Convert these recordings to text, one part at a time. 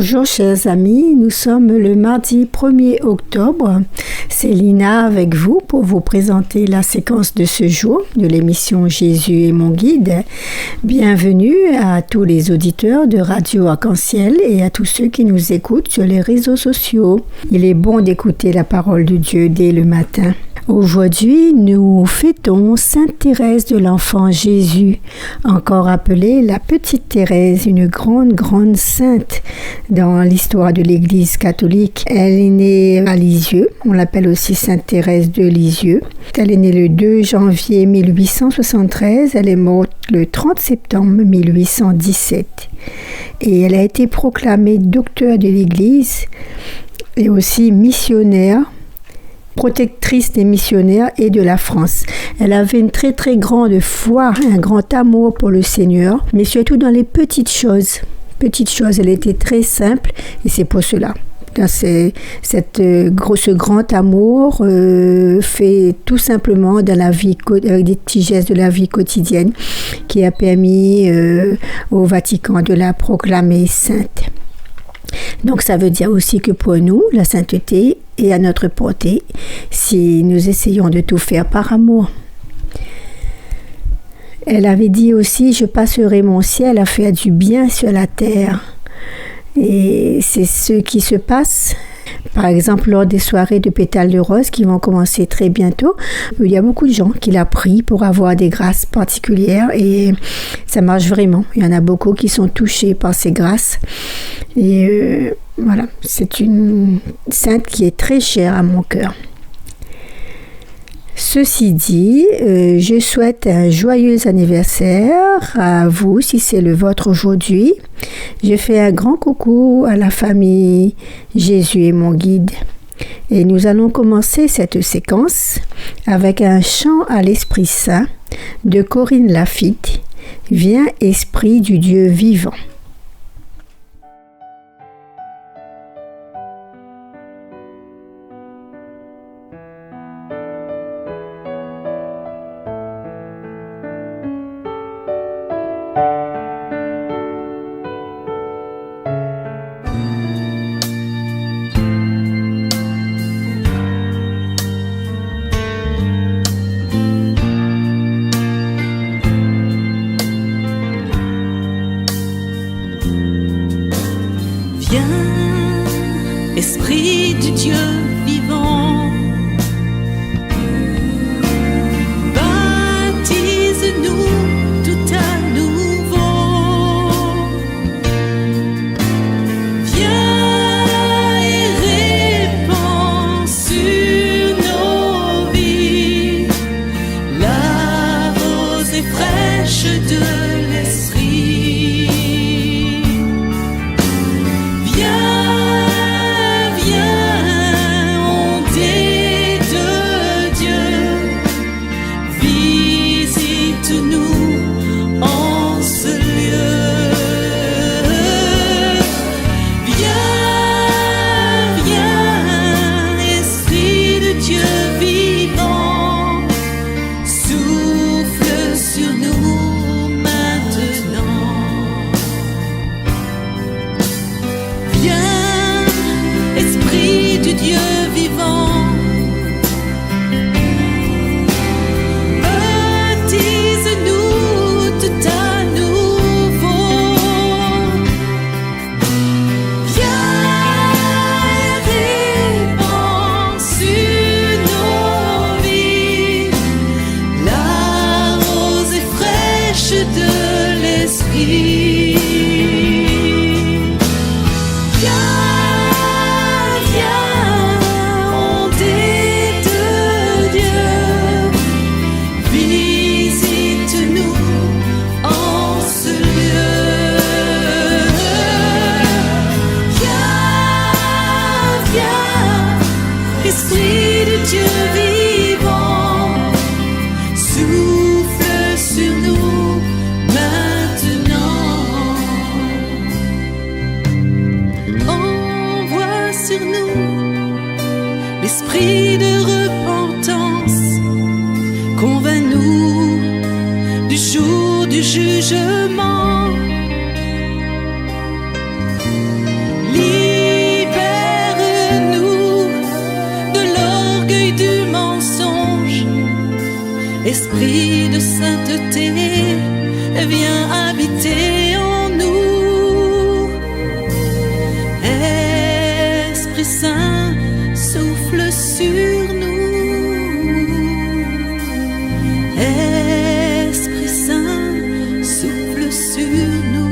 Bonjour chers amis, nous sommes le mardi 1er octobre. C'est Lina avec vous pour vous présenter la séquence de ce jour de l'émission Jésus est mon guide. Bienvenue à tous les auditeurs de Radio Arc-en-Ciel et à tous ceux qui nous écoutent sur les réseaux sociaux. Il est bon d'écouter la parole de Dieu dès le matin. Aujourd'hui, nous fêtons Sainte Thérèse de l'Enfant Jésus, encore appelée la Petite Thérèse, une grande sainte dans l'histoire de l'Église catholique. Elle est née à Lisieux, on l'appelle aussi Sainte Thérèse de Lisieux. Elle est née le 2 janvier 1873, elle est morte le 30 septembre 1817. Et elle a été proclamée docteur de l'Église et aussi missionnaire, protectrice des missionnaires et de la France. Elle avait une très grande foi, un grand amour pour le Seigneur, mais surtout dans les petites choses. Elle était très simple et c'est pour cela. Ce grand amour fait tout simplement dans la vie, avec des petits gestes de la vie quotidienne qui a permis au Vatican de la proclamer sainte. Donc ça veut dire aussi que pour nous, la sainteté est à notre portée si nous essayons de tout faire par amour. Elle avait dit aussi « Je passerai mon ciel à faire du bien sur la terre ». Et c'est ce qui se passe, par exemple, lors des soirées de pétales de rose qui vont commencer très bientôt. Il y a beaucoup de gens qui la prient pour avoir des grâces particulières et ça marche vraiment. Il y en a beaucoup qui sont touchés par ces grâces. Et voilà, c'est une sainte qui est très chère à mon cœur. Ceci dit, je souhaite un joyeux anniversaire à vous si c'est le vôtre aujourd'hui. Je fais un grand coucou à la famille Jésus est mon guide. Et nous allons commencer cette séquence avec un chant à l'Esprit Saint de Corinne Lafitte. Viens, Esprit du Dieu vivant. Esprit du Dieu vivant, baptise-nous tout à nouveau. Viens et répands sur nos vies la rosée fraîche de l'Esprit. Esprit de Dieu vivant, souffle sur nous maintenant. Envoie sur nous l'esprit de repentance, convainc-nous du jour du jugement. Esprit de sainteté, viens habiter en nous. Esprit Saint, souffle sur nous. Esprit Saint, souffle sur nous.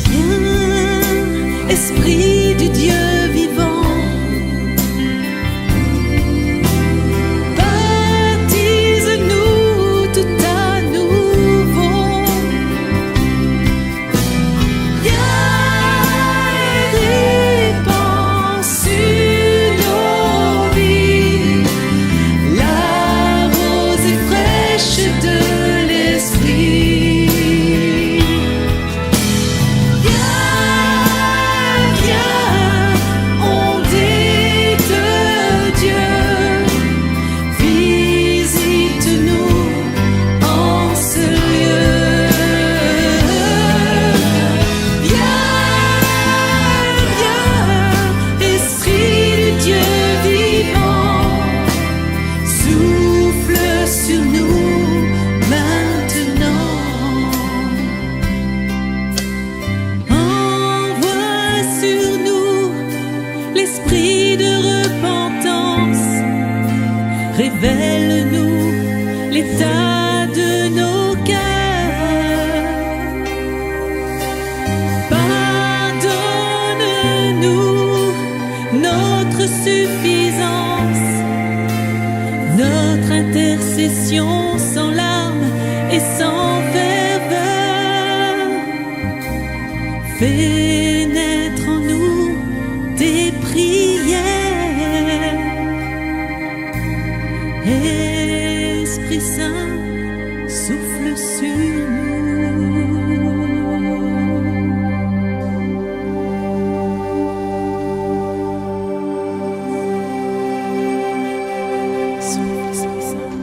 Viens, Esprit du Dieu vivant. Révèle-nous l'état de nos cœurs. Pardonne-nous notre suffisance, notre intercession sans larmes et sans ferveur. Fais naître en nous tes prières. Esprit Saint, souffle sur nous. Souffle, Esprit Saint.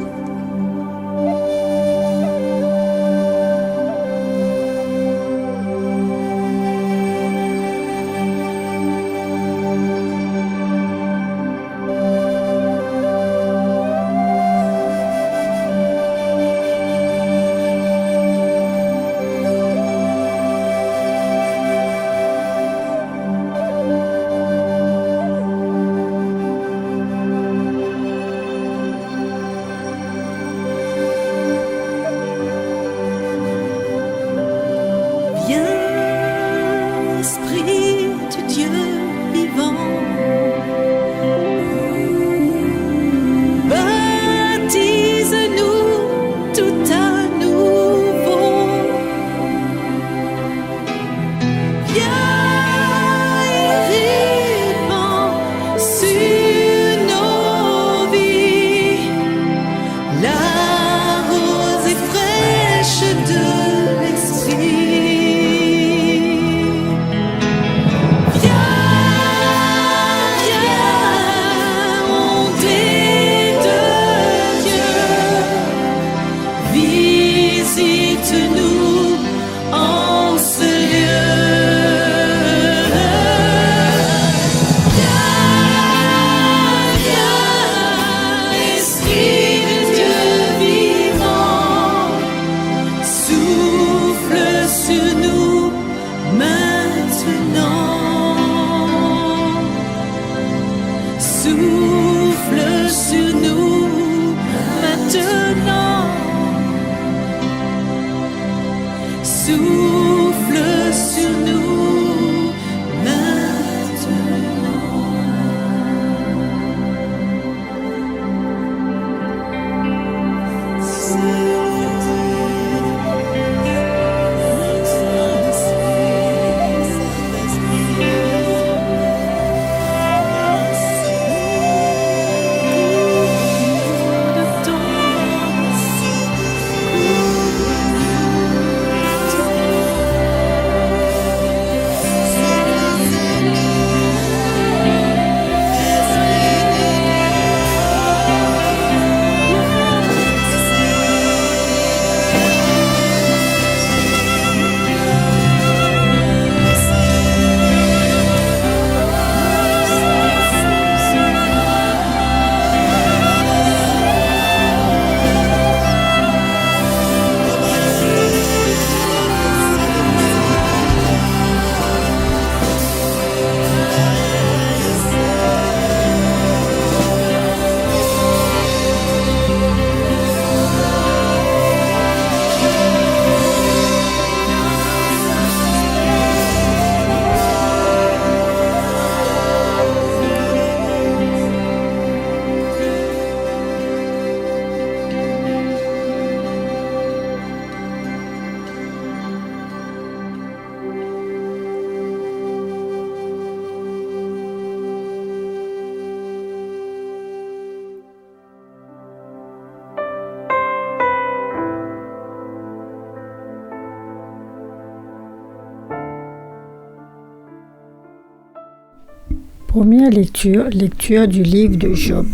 Première lecture du livre de Job.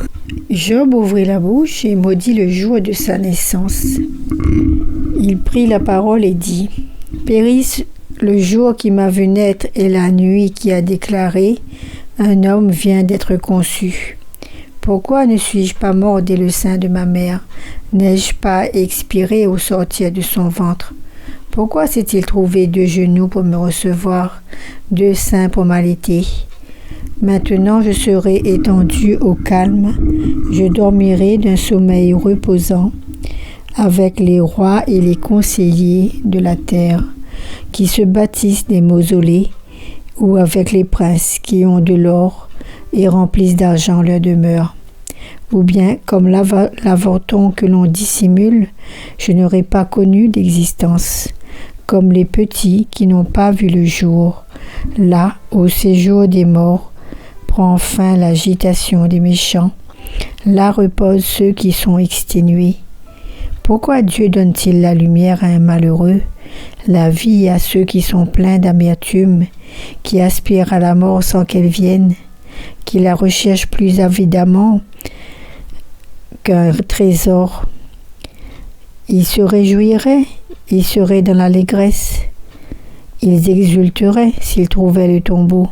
Job ouvrit la bouche et maudit le jour de sa naissance. Il prit la parole et dit : Périsse le jour qui m'a vu naître et la nuit qui a déclaré : un homme vient d'être conçu. Pourquoi ne suis-je pas mort dès le sein de ma mère ? N'ai-je pas expiré au sortir de son ventre ? Pourquoi s'est-il trouvé 2 genoux pour me recevoir, 2 seins pour m'allaiter ? Maintenant je serai étendu au calme, je dormirai d'un sommeil reposant, avec les rois et les conseillers de la terre, qui se bâtissent des mausolées, ou avec les princes qui ont de l'or et remplissent d'argent leur demeure. Ou bien, comme l'avorton que l'on dissimule, je n'aurai pas connu d'existence, comme les petits qui n'ont pas vu le jour. Là, au séjour des morts, prend fin l'agitation des méchants. Là reposent ceux qui sont exténués. Pourquoi Dieu donne-t-il la lumière à un malheureux, la vie à ceux qui sont pleins d'amertume, qui aspirent à la mort sans qu'elle vienne, qui la recherchent plus avidement qu'un trésor? Ils se réjouiraient, ils seraient dans l'allégresse, ils exulteraient s'ils trouvaient le tombeau.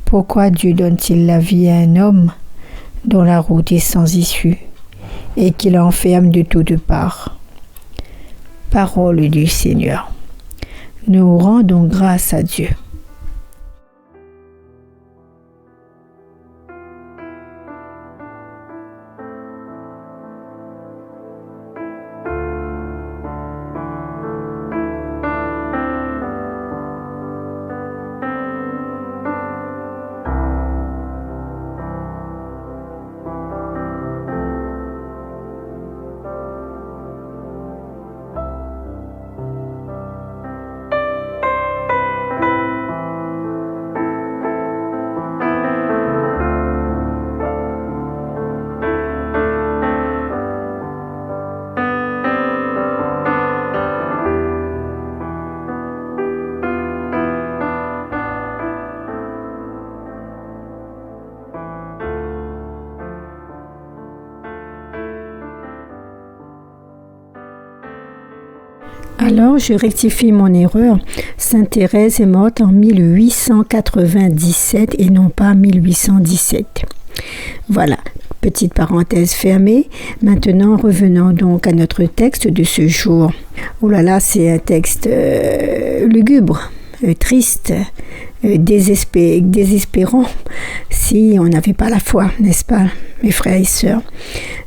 Pourquoi Dieu donne-t-il la vie à un homme dont la route est sans issue et qu'il enferme de toutes parts? Parole du Seigneur. Nous rendons grâce à Dieu. Alors je rectifie mon erreur. Sainte Thérèse est morte en 1897 et non pas 1817. Voilà, petite parenthèse fermée. Maintenant, revenons donc à notre texte de ce jour. Oh là là, c'est un texte lugubre, triste, désespérant, si on n'avait pas la foi, n'est-ce pas, mes frères et sœurs?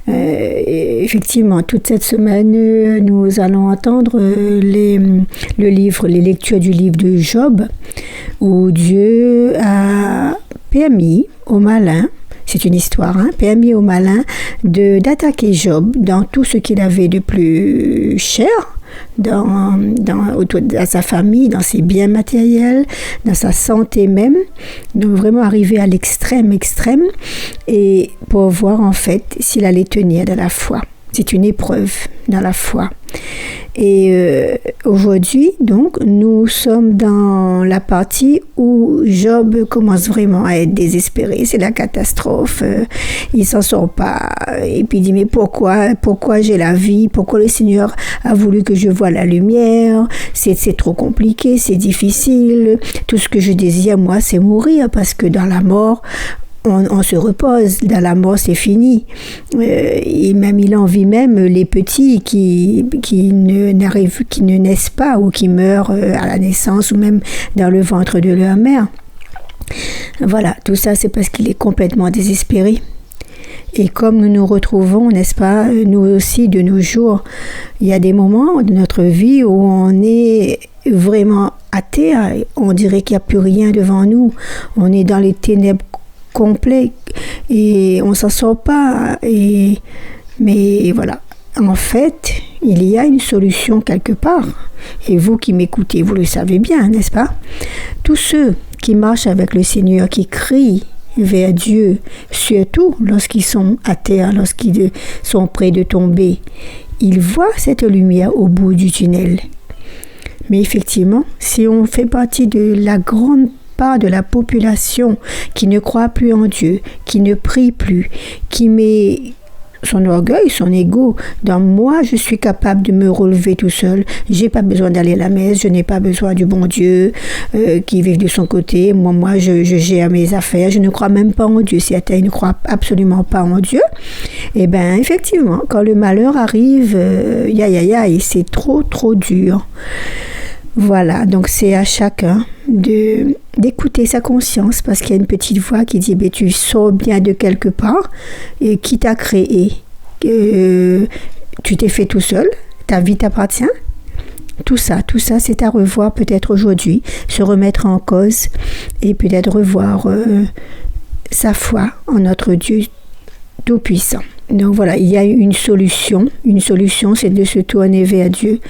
Effectivement, toute cette semaine, nous allons entendre les lectures du livre de Job, où Dieu a permis au malin, c'est une histoire, permis au malin d'attaquer Job dans tout ce qu'il avait de plus cher, autour de sa famille, dans ses biens matériels, dans sa santé même, donc vraiment arriver à l'extrême, et pour voir en fait s'il allait tenir dans la foi. C'est une épreuve dans la foi. Et aujourd'hui, donc, nous sommes dans la partie où Job commence vraiment à être désespéré. C'est la catastrophe. Il s'en sort pas. Et puis il dit, mais pourquoi j'ai la vie? Pourquoi le Seigneur a voulu que je voie la lumière? C'est trop compliqué, c'est difficile. Tout ce que je désire, moi, c'est mourir, parce que dans la mort, on se repose, dans la mort c'est fini. Et même il envie même les petits qui ne naissent pas ou qui meurent à la naissance ou même dans le ventre de leur mère. Voilà, tout ça c'est parce qu'il est complètement désespéré. Et comme nous nous retrouvons, n'est-ce pas, nous aussi de nos jours, il y a des moments de notre vie où on est vraiment à terre, on dirait qu'il n'y a plus rien devant nous, on est dans les ténèbres complet et on s'en sort pas, mais voilà, en fait il y a une solution quelque part, et vous qui m'écoutez, vous le savez bien, n'est-ce pas? Tous ceux qui marchent avec le Seigneur, qui crient vers Dieu, surtout lorsqu'ils sont à terre, lorsqu'ils sont près de tomber, ils voient cette lumière au bout du tunnel. Mais effectivement, si on fait partie de la grande part de la population qui ne croit plus en Dieu, qui ne prie plus, qui met son orgueil, son ego. Dans moi, je suis capable de me relever tout seul. J'ai pas besoin d'aller à la messe. Je n'ai pas besoin du bon Dieu qui vive de son côté. Moi, je gère mes affaires. Je ne crois même pas en Dieu. Certains ne croient absolument pas en Dieu. Eh bien, effectivement, quand le malheur arrive, c'est trop, trop dur. Voilà, donc c'est à chacun d'écouter sa conscience, parce qu'il y a une petite voix qui dit tu sors bien de quelque part, et qui t'a créé, tu t'es fait tout seul, ta vie t'appartient. Tout ça c'est à revoir peut-être aujourd'hui, se remettre en cause et peut-être revoir sa foi en notre Dieu Tout-Puissant. Donc voilà, il y a une solution. Une solution, c'est de se tourner vers Dieu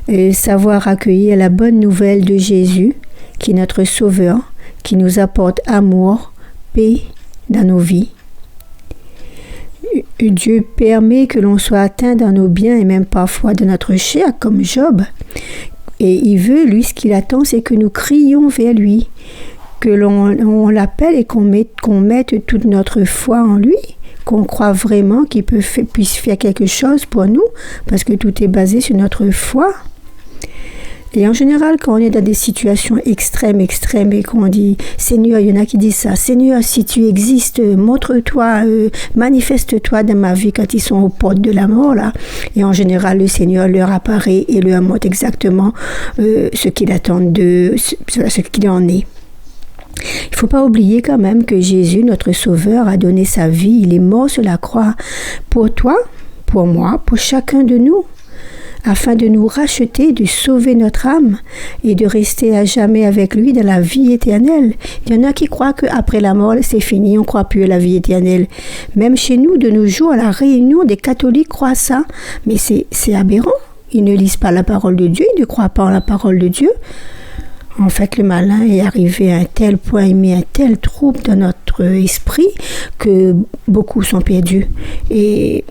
et savoir accueillir la bonne nouvelle de Jésus, qui est notre Sauveur, qui nous apporte amour, paix dans nos vies. Dieu permet que l'on soit atteint dans nos biens et même parfois dans notre chair, comme Job. Et il veut, lui, ce qu'il attend, c'est que nous crions vers lui, que l'on l'appelle et qu'on mette toute notre foi en lui, qu'on croit vraiment qu'il puisse faire quelque chose pour nous, parce que tout est basé sur notre foi. Et en général, quand on est dans des situations extrêmes, et qu'on dit « Seigneur », il y en a qui disent ça, « Seigneur, si tu existes, montre-toi, manifeste-toi dans ma vie » quand ils sont aux portes de la mort, là. Et en général, le Seigneur leur apparaît et leur montre exactement ce qu'il attend d'eux, ce qu'il en est. Il ne faut pas oublier quand même que Jésus, notre Sauveur, a donné sa vie. Il est mort sur la croix pour toi, pour moi, pour chacun de nous, afin de nous racheter, de sauver notre âme et de rester à jamais avec lui dans la vie éternelle. Il y en a qui croient qu'après la mort, c'est fini, on ne croit plus à la vie éternelle. Même chez nous, de nos jours, à la Réunion, des catholiques croient ça. Mais c'est aberrant. Ils ne lisent pas la parole de Dieu, ils ne croient pas en la parole de Dieu. En fait, le malin est arrivé à un tel point, il met un tel trouble dans notre esprit que beaucoup sont perdus. Et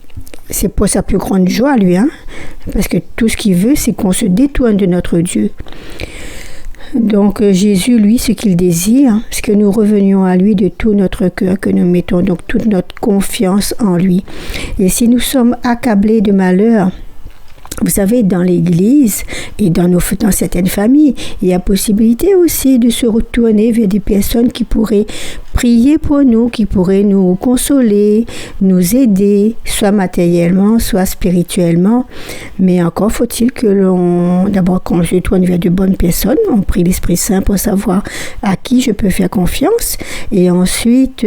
c'est pour sa plus grande joie, lui, parce que tout ce qu'il veut, c'est qu'on se détourne de notre Dieu. Donc Jésus, lui, ce qu'il désire, c'est que nous revenions à lui de tout notre cœur, que nous mettons donc toute notre confiance en lui. Et si nous sommes accablés de malheur, vous savez, dans l'Église et dans certaines familles, il y a possibilité aussi de se retourner vers des personnes qui pourraient prier pour nous, qui pourraient nous consoler, nous aider, soit matériellement, soit spirituellement. Mais encore faut-il que d'abord, quand je tourne vers de bonnes personnes, on prie l'Esprit Saint pour savoir à qui je peux faire confiance. Et ensuite,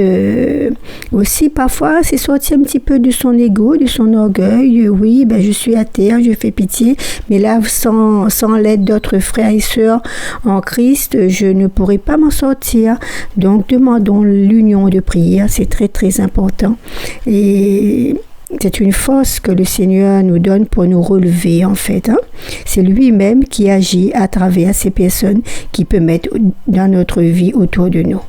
aussi parfois, c'est sortir un petit peu de son ego, de son orgueil. Oui, je suis athée, je fais pitié, mais là, sans l'aide d'autres frères et sœurs en Christ, je ne pourrai pas m'en sortir. Donc, demandons l'union de prière, c'est très très important. Et c'est une force que le Seigneur nous donne pour nous relever, en fait. C'est lui-même qui agit à travers ces personnes qui peut mettre dans notre vie autour de nous.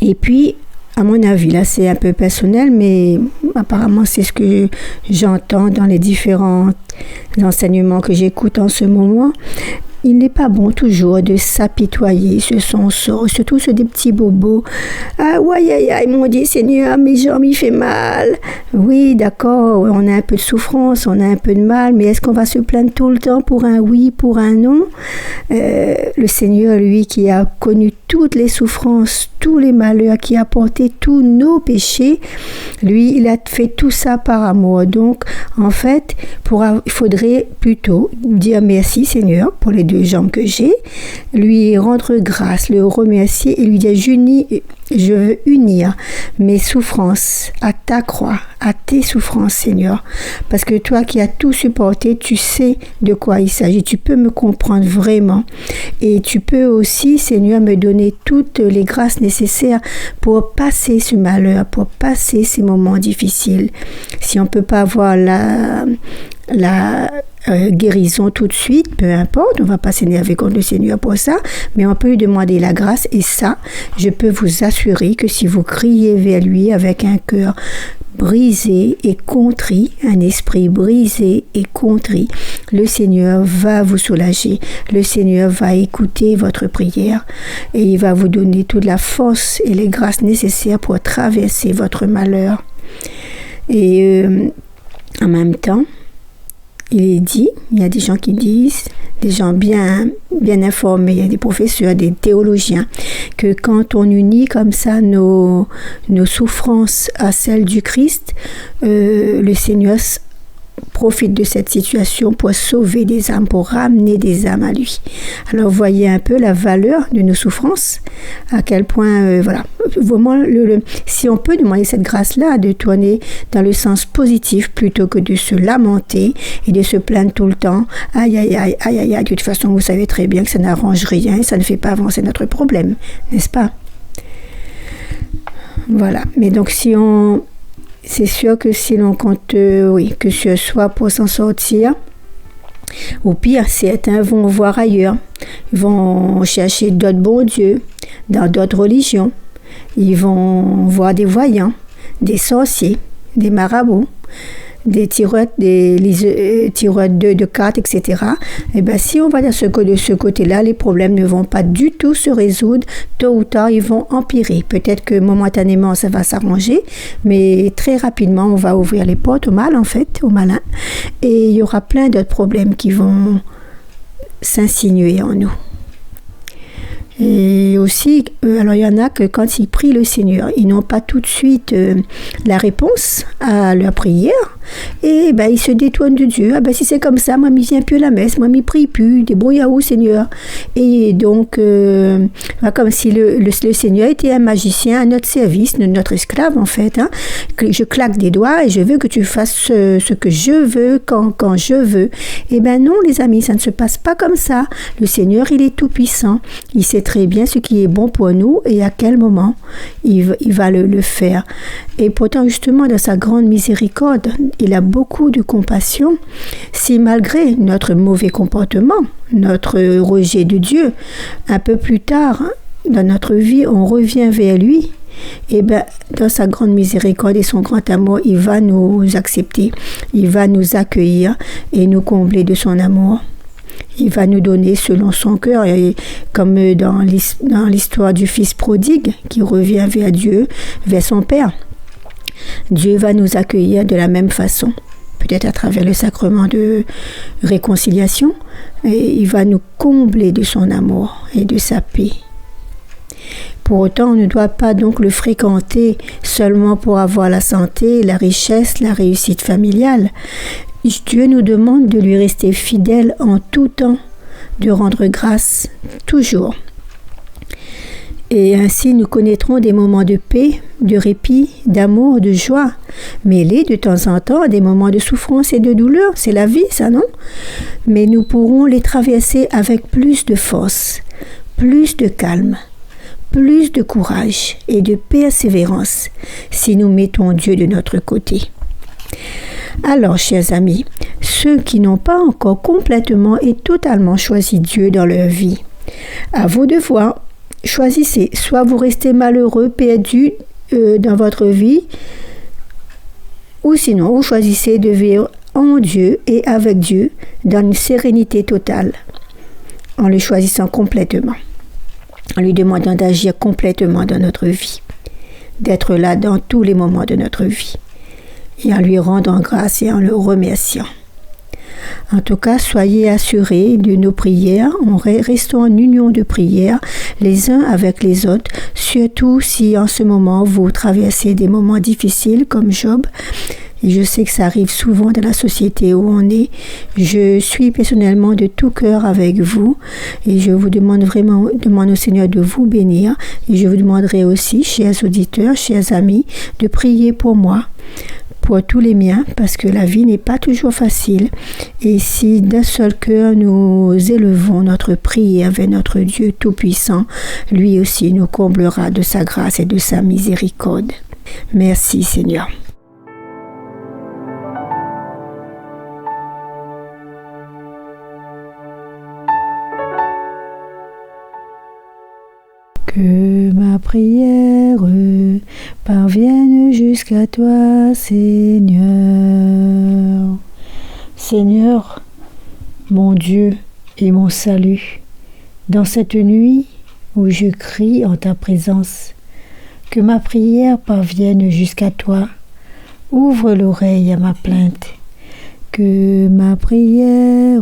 Et puis, à mon avis, là c'est un peu personnel, mais apparemment c'est ce que j'entends dans les différents enseignements que j'écoute en ce moment. Il n'est pas bon toujours de s'apitoyer sur son sort, surtout sur des petits bobos. Ah ouais, ils m'ont dit, Seigneur, mes jambes, il fait mal. Oui, d'accord, on a un peu de souffrance, on a un peu de mal, mais est-ce qu'on va se plaindre tout le temps pour un oui, pour un non? Le Seigneur, lui, qui a connu toutes les souffrances, tous les malheurs, qui a porté tous nos péchés, lui, il a fait tout ça par amour. Donc, en fait, il faudrait plutôt dire merci, Seigneur, pour les 2 jambes que j'ai, lui rendre grâce, le remercier et lui dire je veux unir mes souffrances à ta croix, à tes souffrances, Seigneur, parce que toi qui as tout supporté, tu sais de quoi il s'agit, tu peux me comprendre vraiment et tu peux aussi, Seigneur, me donner toutes les grâces nécessaires pour passer ce malheur, pour passer ces moments difficiles. Si on ne peut pas avoir la guérison tout de suite, peu importe, on ne va pas s'énerver contre le Seigneur pour ça, mais on peut lui demander la grâce et ça, je peux vous assurer que si vous criez vers lui avec un cœur brisé et contrit, un esprit brisé et contrit, le Seigneur va vous soulager. Le Seigneur va écouter votre prière et il va vous donner toute la force et les grâces nécessaires pour traverser votre malheur. Et en même temps, il est dit, il y a des gens qui disent, des gens bien informés, il y a des professeurs, des théologiens, que quand on unit comme ça nos souffrances à celles du Christ, le Seigneur profite de cette situation pour sauver des âmes, pour ramener des âmes à lui. Alors voyez un peu la valeur de nos souffrances, à quel point, voilà, vraiment, si on peut demander cette grâce-là, de tourner dans le sens positif plutôt que de se lamenter et de se plaindre tout le temps, aïe, aïe, aïe, aïe, aïe, aïe, de toute façon, vous savez très bien que ça n'arrange rien, ça ne fait pas avancer notre problème, n'est-ce pas? Voilà, mais donc c'est sûr que si l'on compte, que ce soit pour s'en sortir, au pire, certains vont voir ailleurs. Ils vont chercher d'autres bons dieux dans d'autres religions. Ils vont voir des voyants, des sorciers, des marabouts, des tireurs de cartes, etc. Et bien, si on va de ce côté-là, les problèmes ne vont pas du tout se résoudre. Tôt ou tard, ils vont empirer. Peut-être que momentanément, ça va s'arranger, mais très rapidement, on va ouvrir les portes au mal, en fait, au malin. Et il y aura plein d'autres problèmes qui vont s'insinuer en nous. Et aussi, alors il y en a que quand ils prient le Seigneur, ils n'ont pas tout de suite la réponse à leur prière, et ben ils se détournent de Dieu. Ah ben si c'est comme ça, moi je viens plus à la messe, moi je prie plus, débrouille-vous Seigneur. Et donc, comme si le Seigneur était un magicien à notre service, notre esclave en fait. Hein, que je claque des doigts et je veux que tu fasses ce que je veux, quand je veux. Et ben non les amis, ça ne se passe pas comme ça. Le Seigneur, il est tout puissant. Il sait très bien ce qui est bon pour nous et à quel moment il va le faire. Et pourtant, justement, dans sa grande miséricorde, il a beaucoup de compassion. Si malgré notre mauvais comportement, notre rejet de Dieu, un peu plus tard dans notre vie, on revient vers lui, et bien, dans sa grande miséricorde et son grand amour, il va nous accepter, il va nous accueillir et nous combler de son amour. Il va nous donner selon son cœur, et comme dans l'histoire du fils prodigue qui revient vers Dieu, vers son Père. Dieu va nous accueillir de la même façon, peut-être à travers le sacrement de réconciliation, et il va nous combler de son amour et de sa paix. Pour autant, on ne doit pas donc le fréquenter seulement pour avoir la santé, la richesse, la réussite familiale. Dieu nous demande de lui rester fidèle en tout temps, de rendre grâce toujours. Et ainsi, nous connaîtrons des moments de paix, de répit, d'amour, de joie, mêlés de temps en temps à des moments de souffrance et de douleur. C'est la vie, ça, non? Mais nous pourrons les traverser avec plus de force, plus de calme, plus de courage et de persévérance si nous mettons Dieu de notre côté. Alors, chers amis, ceux qui n'ont pas encore complètement et totalement choisi Dieu dans leur vie, à vous de voir, choisissez, soit vous restez malheureux, perdu dans votre vie, ou sinon vous choisissez de vivre en Dieu et avec Dieu dans une sérénité totale, en le choisissant complètement, en lui demandant d'agir complètement dans notre vie, d'être là dans tous les moments de notre vie, et en lui rendant grâce et en le remerciant. En tout cas, soyez assurés de nos prières, restons en union de prière les uns avec les autres, surtout si en ce moment vous traversez des moments difficiles comme Job. Et je sais que ça arrive souvent dans la société où on est. Je suis personnellement de tout cœur avec vous et je vous demande au Seigneur de vous bénir. Et je vous demanderai aussi, chers auditeurs, chers amis, de prier pour moi, pour tous les miens, parce que la vie n'est pas toujours facile. Et si d'un seul cœur nous élevons notre prière vers notre Dieu Tout-Puissant, lui aussi nous comblera de sa grâce et de sa miséricorde. Merci Seigneur. Que ma prière parvienne jusqu'à toi, Seigneur. Seigneur, mon Dieu et mon salut, dans cette nuit où je crie en ta présence, que ma prière parvienne jusqu'à toi. Ouvre l'oreille à ma plainte. Que ma prière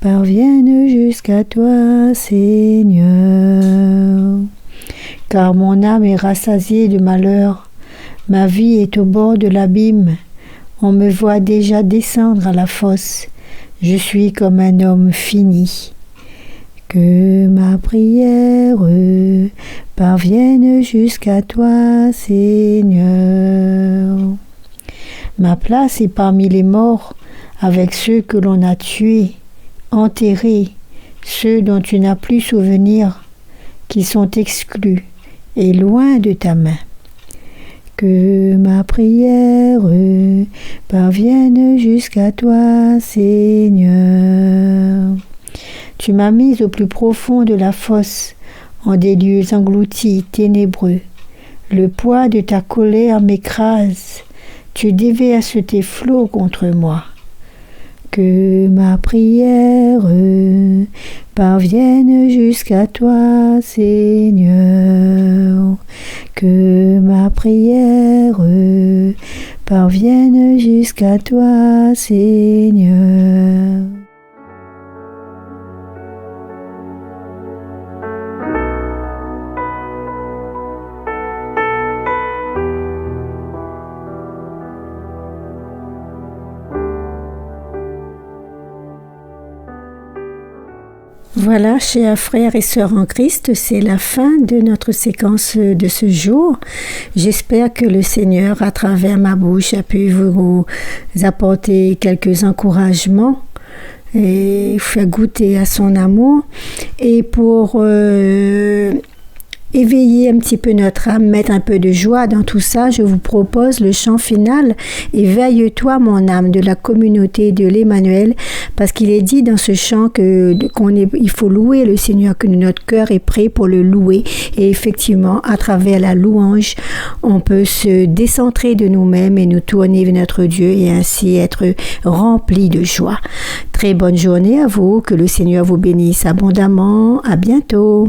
parvienne jusqu'à toi, Seigneur. Car mon âme est rassasiée de malheur, ma vie est au bord de l'abîme, on me voit déjà descendre à la fosse, je suis comme un homme fini. Que ma prière parvienne jusqu'à toi, Seigneur. Ma place est parmi les morts, avec ceux que l'on a tués, enterrés, ceux dont tu n'as plus souvenir, qui sont exclus et loin de ta main. Que ma prière parvienne jusqu'à toi, Seigneur. Tu m'as mise au plus profond de la fosse, en des lieux engloutis, ténébreux. Le poids de ta colère m'écrase. Tu déverses tes flots contre moi. Que ma prière parvienne jusqu'à toi, Seigneur. Que ma prière parvienne jusqu'à toi, Seigneur. Voilà, chers frères et sœurs en Christ, c'est la fin de notre séquence de ce jour. J'espère que le Seigneur, à travers ma bouche, a pu vous apporter quelques encouragements et vous faire goûter à son amour. Et pour éveiller un petit peu notre âme, mettre un peu de joie dans tout ça, je vous propose le chant final « Éveille-toi mon âme » de la communauté de l'Emmanuel, parce qu'il est dit dans ce chant il faut louer le Seigneur, que notre cœur est prêt pour le louer. Et effectivement, à travers la louange, on peut se décentrer de nous-mêmes et nous tourner vers notre Dieu et ainsi être rempli de joie. Très bonne journée à vous, que le Seigneur vous bénisse abondamment. À bientôt.